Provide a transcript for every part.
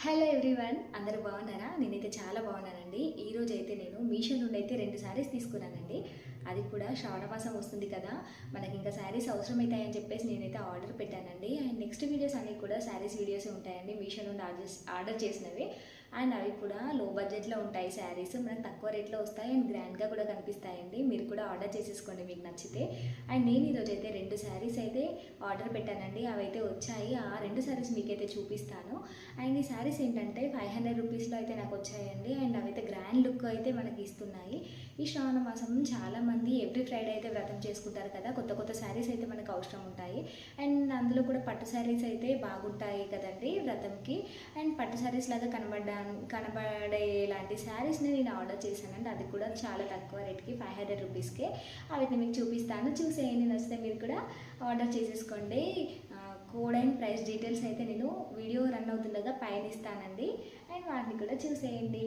Hello everyone, అందరూ బాగున్నారా? నేనైతే చాలా బాగున్నానండి. ఈరోజు అయితే నేను మీషో నుండి అయితే 2 శారీస్ తీసుకున్నానండి. అది కూడా శ్రావణ మాసం వస్తుంది కదా, మనకి ఇంకా శారీస్ అవసరమవుతాయని చెప్పేసి నేనైతే ఆర్డర్ పెట్టానండి. అండ్ నెక్స్ట్ వీడియోస్ అన్నీ కూడా శారీస్ వీడియోసే ఉంటాయండి, మీషో నుండి ఆర్డర్ చేసినవి. అండ్ అవి కూడా లో బడ్జెట్లో ఉంటాయి శారీస్, మనకు తక్కువ రేట్లో వస్తాయి అండ్ గ్రాండ్గా కూడా కనిపిస్తాయండి. మీరు కూడా ఆర్డర్ చేసేసుకోండి మీకు నచ్చితే. అండ్ నేను ఈరోజు అయితే 2 శారీస్ అయితే ఆర్డర్ పెట్టానండి, అవి అయితే వచ్చాయి. ఆ 2 శారీస్ మీకైతే చూపిస్తాను. అండ్ ఈ శారీస్ ఏంటంటే 500 రూపీస్లో అయితే నాకు వచ్చాయండి. అండ్ అవైతే గ్రాండ్ లుక్ అయితే మనకి ఇస్తున్నాయి. ఈ శ్రావణ మాసం చాలామంది ఎవ్రీ ఫ్రైడే అయితే వ్రతం చేసుకుంటారు కదా, కొత్త కొత్త శారీస్ అయితే మనకు అవసరం ఉంటాయి. అండ్ అందులో కూడా పట్టు శారీస్ అయితే బాగుంటాయి కదండి వ్రతంకి. అండ్ పట్టు శారీస్ లాగా కనబడే లాంటి శారీస్ని నేను ఆర్డర్ చేశానండి. అది కూడా చాలా తక్కువ రేట్కి 500 రూపీస్కే. అవి మీకు చూపిస్తాను, చూసేయండి. నచ్చితే మీరు కూడా ఆర్డర్ చేసేసుకోండి. కోడ్ అండ్ ప్రైస్ డీటెయిల్స్ అయితే నేను వీడియో రన్ అవుతుండగా పైన ఇస్తానండి, అండ్ వాటిని కూడా చూసేయండి.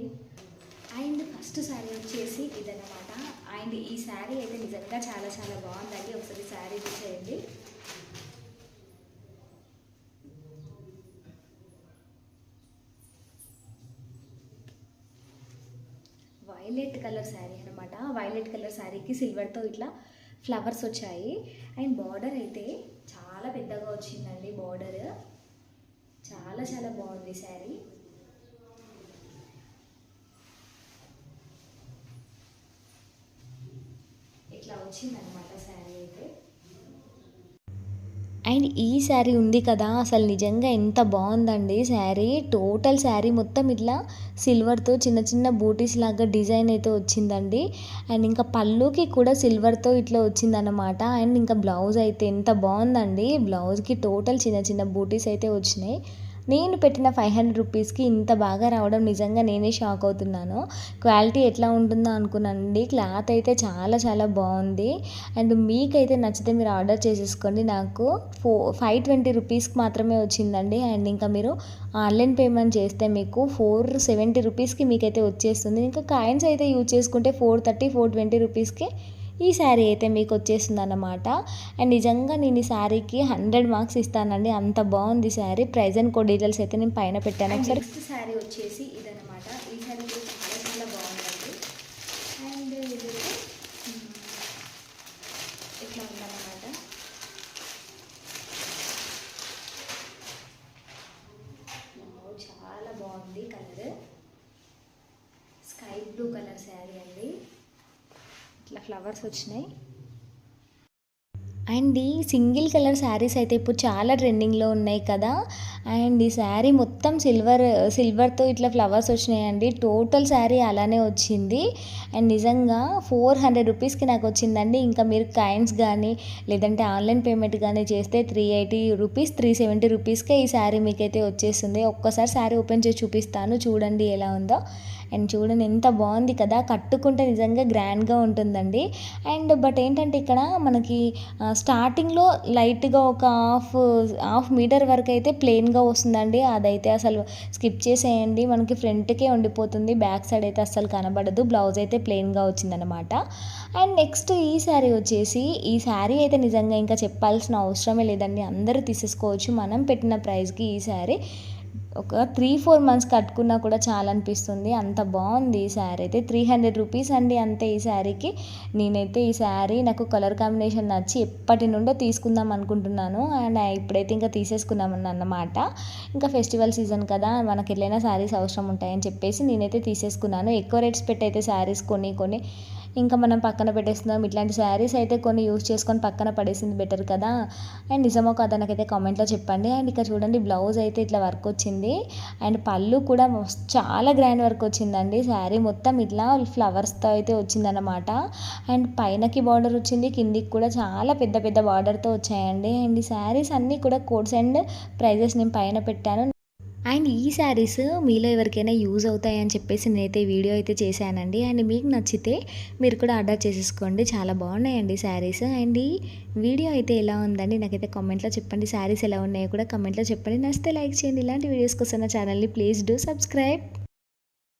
అండ్ ఫస్ట్ శారీ వచ్చేసి ఇదన్నమాట. అండ్ ఈ శారీ అయితే నిజంగా చాలా చాలా బాగుందండి. ఒకసారి శారీ చూసేయండి. వైలెట్ కలర్ శారీ అనమాట. వైలెట్ కలర్ శారీకి సిల్వర్తో ఇట్లా ఫ్లవర్స్ వచ్చాయి. అండ్ బార్డర్ అయితే చాలా పెద్దగా వచ్చిందండి. బార్డర్ చాలా చాలా బాగుంది శారీ. ఇట్లా వచ్చిందనమాట శారీ అయితే. అండ్ ఈ శారీ ఉంది కదా, అసలు నిజంగా ఎంత బాగుందండి శారీ. టోటల్ శారీ మొత్తం ఇట్లా సిల్వర్తో చిన్న చిన్న బూటీస్ లాగా డిజైన్ అయితే వచ్చిందండి. అండ్ ఇంకా పళ్ళుకి కూడా సిల్వర్తో ఇట్లా వచ్చిందనమాట. అండ్ ఇంకా బ్లౌజ్ అయితే ఎంత బాగుందండి. బ్లౌజ్కి టోటల్ చిన్న చిన్న బూటీస్ అయితే వచ్చినాయి. నేను పెట్టిన 500 రూపీస్కి ఇంత బాగా రావడం నిజంగా నేనే షాక్ అవుతున్నాను. క్వాలిటీ ఎట్లా ఉంటుందో అనుకున్నానండి. క్లాత్ అయితే చాలా చాలా బాగుంది. అండ్ మీకైతే నచ్చితే మీరు ఆర్డర్ చేసేసుకోండి. నాకు 520 రూపీస్కి మాత్రమే వచ్చిందండి. అండ్ ఇంకా మీరు ఆన్లైన్ పేమెంట్ చేస్తే మీకు 470 రూపీస్కి మీకైతే వచ్చేస్తుంది. ఇంకా కాయిన్స్ అయితే యూజ్ చేసుకుంటే 430 420 రూపీస్కి ఈ శారీ అయితే మీకు వచ్చేస్తుంది అన్నమాట. అండ్ నిజంగా నేను ఈ శారీకి 100 మార్క్స్ ఇస్తానండి, అంత బాగుంది sari. Price and code details అయితే నేను పైన పెట్టాను. ఒకసారి నెక్స్ట్ శారీ వచ్చేసి ఇదన్నమాట. ఈ శారీ కూడా చాలా చాలా బాగుందండి. అండ్ ఇదైతే ఇట్లా ఉందన్నమాట. చాలా బాగుంది colour. Sky blue colour sari అండి. ఇట్లా ఫ్లవర్స్ వచ్చినాయి. అండ్ ఈ సింగిల్ కలర్ శారీస్ అయితే ఇప్పుడు చాలా ట్రెండింగ్లో ఉన్నాయి కదా. అండ్ ఈ శారీ మొత్తం సిల్వర్తో ఇట్లా ఫ్లవర్స్ వచ్చినాయండి. టోటల్ శారీ అలానే వచ్చింది. అండ్ నిజంగా 400 రూపీస్కి నాకు వచ్చిందండి. ఇంకా మీరు కాయిన్స్ కానీ లేదంటే ఆన్లైన్ పేమెంట్ కానీ చేస్తే 380 రూపీస్ 370 రూపీస్కే ఈ శారీ మీకైతే వచ్చేస్తుంది. ఒక్కసారి శారీ ఓపెన్ చేసి చూపిస్తాను, చూడండి ఎలా ఉందో. అండ్ చూడండి ఎంత బాగుంది కదా, కట్టుకుంటే నిజంగా గ్రాండ్గా ఉంటుందండి. అండ్ బట్ ఏంటంటే ఇక్కడ మనకి స్టార్టింగ్లో లైట్గా ఒక హాఫ్ మీటర్ వరకు అయితే ప్లెయిన్గా వస్తుందండి. అదైతే అసలు స్కిప్ చేసేయండి, మనకి ఫ్రంట్కే ఉండిపోతుంది. బ్యాక్ సైడ్ అయితే అస్సలు కనబడదు. బ్లౌజ్ అయితే ప్లెయిన్గా వచ్చిందనమాట. అండ్ నెక్స్ట్ ఈ శారీ వచ్చేసి, ఈ శారీ అయితే నిజంగా ఇంకా చెప్పాల్సిన అవసరమే లేదండి, అందరూ తీసేసుకోవచ్చు. మనం పెట్టిన ప్రైస్కి ఈ శారీ ఒక 3-4 మంత్స్ కట్టుకున్నా కూడా చాలా అనిపిస్తుంది, అంత బాగుంది ఈ శారీ అయితే. 300 రూపీస్ అండి అంతే ఈ శారీకి. నేనైతే ఈ శారీ నాకు కలర్ కాంబినేషన్ నచ్చి ఎప్పటి నుండో తీసుకుందాం అనుకుంటున్నాను. అండ్ ఇప్పుడైతే ఇంకా తీసేసుకున్నామని అన్నమాట. ఇంకా ఫెస్టివల్ సీజన్ కదా, మనకి ఎట్లయినా శారీస్ అవసరం ఉంటాయని చెప్పేసి నేనైతే తీసేసుకున్నాను. ఎక్కువ రేట్స్ పెట్టి అయితే శారీస్ కొని ఇంకా మనం పక్కన పెట్టేస్తున్నాం. ఇట్లాంటి శారీస్ అయితే కొన్ని యూజ్ చేసుకొని పక్కన పడేసింది బెటర్ కదా. అండ్ నిజమో కాదా నాకైతే కామెంట్లో చెప్పండి. అండ్ ఇక్కడ చూడండి, బ్లౌజ్ అయితే ఇట్లా వర్క్ వచ్చింది. అండ్ పళ్ళు కూడా చాలా గ్రాండ్ వర్క్ వచ్చిందండి. శారీ మొత్తం ఇట్లా ఫ్లవర్స్తో అయితే వచ్చిందనమాట. అండ్ పైనకి బార్డర్ వచ్చింది, కిందికి కూడా చాలా పెద్ద పెద్ద బార్డర్తో వచ్చాయండి. అండ్ ఈ శారీస్ అన్నీ కూడా కోడ్స్ అండ్ ప్రైజెస్ నేను పైన పెట్టాను. అండ్ ఈ శారీస్ మీలో ఎవరికైనా యూజ్ అవుతాయని చెప్పేసి నేనైతే వీడియో అయితే చేశానండి. అండ్ మీకు నచ్చితే మీరు కూడా ఆర్డర్ చేసేసుకోండి, చాలా బాగున్నాయండి శారీస్. అండ్ ఈ వీడియో అయితే ఎలా ఉందండి నాకైతే కామెంట్లో చెప్పండి. శారీస్ ఎలా ఉన్నాయో కూడా కామెంట్లో చెప్పండి. నచ్చితే లైక్ చేయండి. ఇలాంటి వీడియోస్ కోసం నా ఛానల్ని ప్లీజ్ డూ సబ్స్క్రైబ్.